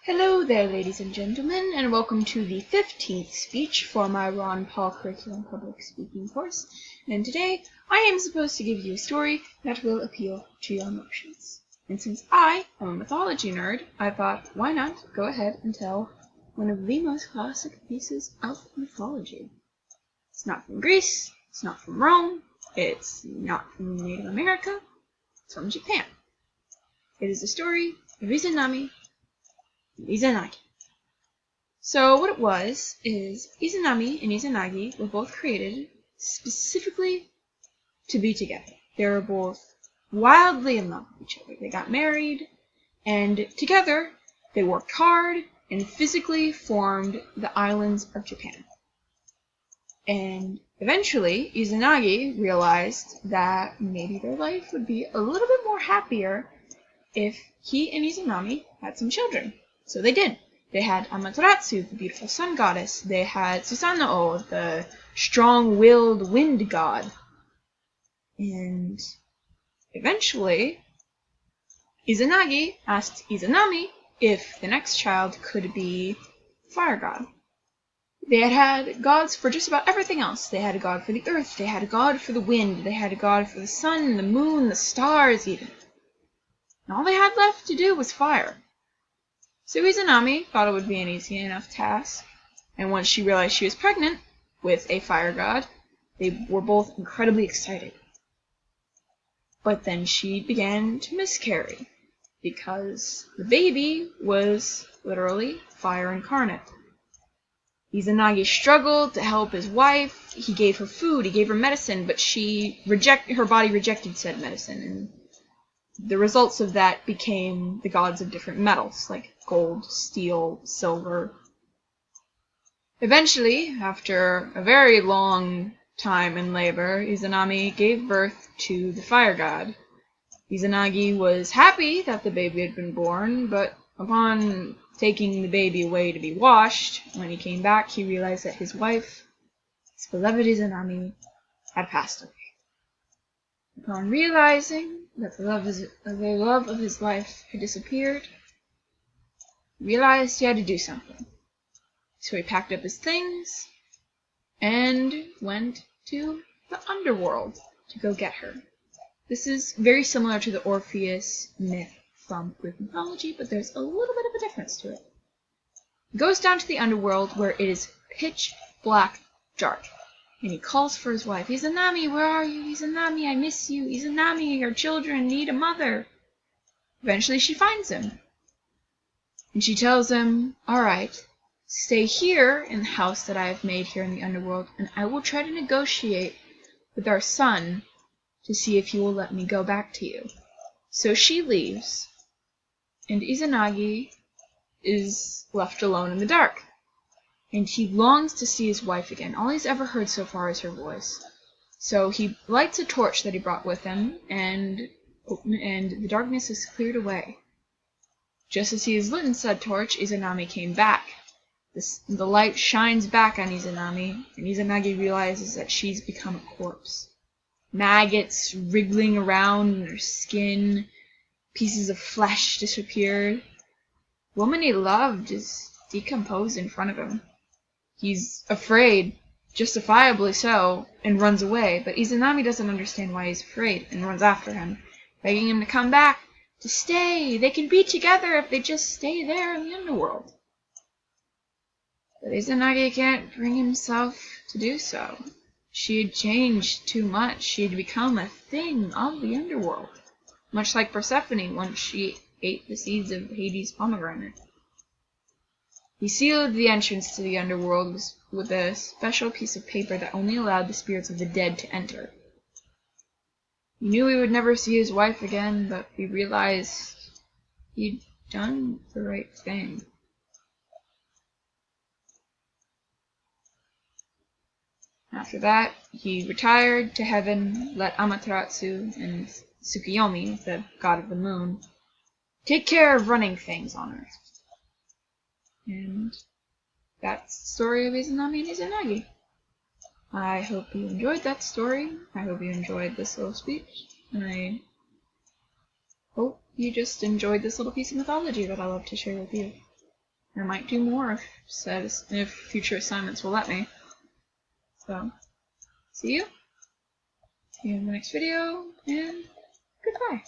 Hello there, ladies and gentlemen, and welcome to the 15th speech for my Ron Paul Curriculum Public Speaking course. And today, I am supposed to give you a story that will appeal to your emotions. And since I am a mythology nerd, I thought, why not go ahead and tell one of the most classic pieces of mythology. It's not from Greece, it's not from Rome, it's not from Native America, it's from Japan. It is the story of Izanami and Izanagi. So what it was is Izanami and Izanagi were both created specifically to be together. They were both wildly in love with each other. They got married, and together they worked hard and physically formed the islands of Japan. And eventually, Izanagi realized that maybe their life would be a little bit more happier if he and Izanami had some children. So they did. They had Amaterasu, the beautiful sun goddess. They had Susanoo, the strong-willed wind god. And eventually, Izanagi asked Izanami if the next child could be fire god. They had gods for just about everything else. They had a god for the earth, they had a god for the wind, they had a god for the sun, the moon, the stars even. And all they had left to do was fire. So Izanami thought it would be an easy enough task, and once she realized she was pregnant with a fire god, they were both incredibly excited. But then she began to miscarry, because the baby was literally fire incarnate. Izanagi struggled to help his wife. He gave her food, he gave her medicine, but her body rejected said medicine, and the results of that became the gods of different metals, like gold, steel, silver. Eventually, after a very long time in labor, Izanami gave birth to the fire god. Izanagi was happy that the baby had been born, but upon taking the baby away to be washed, when he came back, he realized that his wife, his beloved Izanami, had passed away. Upon realizing that the love of his life had disappeared, he realized he had to do something. So he packed up his things and went to the underworld to go get her. This is very similar to the Orpheus myth from Greek mythology, but there's a little bit of a difference to it. He goes down to the underworld where it is pitch black dark. And he calls for his wife. Izanami, where are you? Izanami, I miss you. Izanami, your children need a mother. Eventually she finds him. And she tells him, alright, stay here in the house that I have made here in the underworld, and I will try to negotiate with our son to see if he will let me go back to you. So she leaves, and Izanagi is left alone in the dark. And he longs to see his wife again. All he's ever heard so far is her voice. So he lights a torch that he brought with him, and the darkness is cleared away. Just as he has lit said torch, Izanami came back. The light shines back on Izanami, and Izanagi realizes that she's become a corpse. Maggots wriggling around in her skin, pieces of flesh disappeared. The woman he loved is decomposed in front of him. He's afraid, justifiably so, and runs away, but Izanami doesn't understand why he's afraid and runs after him, begging him to come back, to stay. They can be together if they just stay there in the underworld. But Izanagi can't bring himself to do so. She had changed too much. She had become a thing of the underworld, much like Persephone once she ate the seeds of Hades' pomegranate. He sealed the entrance to the underworld with a special piece of paper that only allowed the spirits of the dead to enter. He knew he would never see his wife again, but he realized he'd done the right thing. After that, he retired to heaven, let Amaterasu and Tsukuyomi, the god of the moon, take care of running things on Earth. And that's the story of Izanami and Izanagi. I hope you enjoyed that story. I hope you enjoyed this little speech. And I hope you just enjoyed this little piece of mythology that I love to share with you. I might do more if future assignments will let me. So, see you in the next video, and goodbye.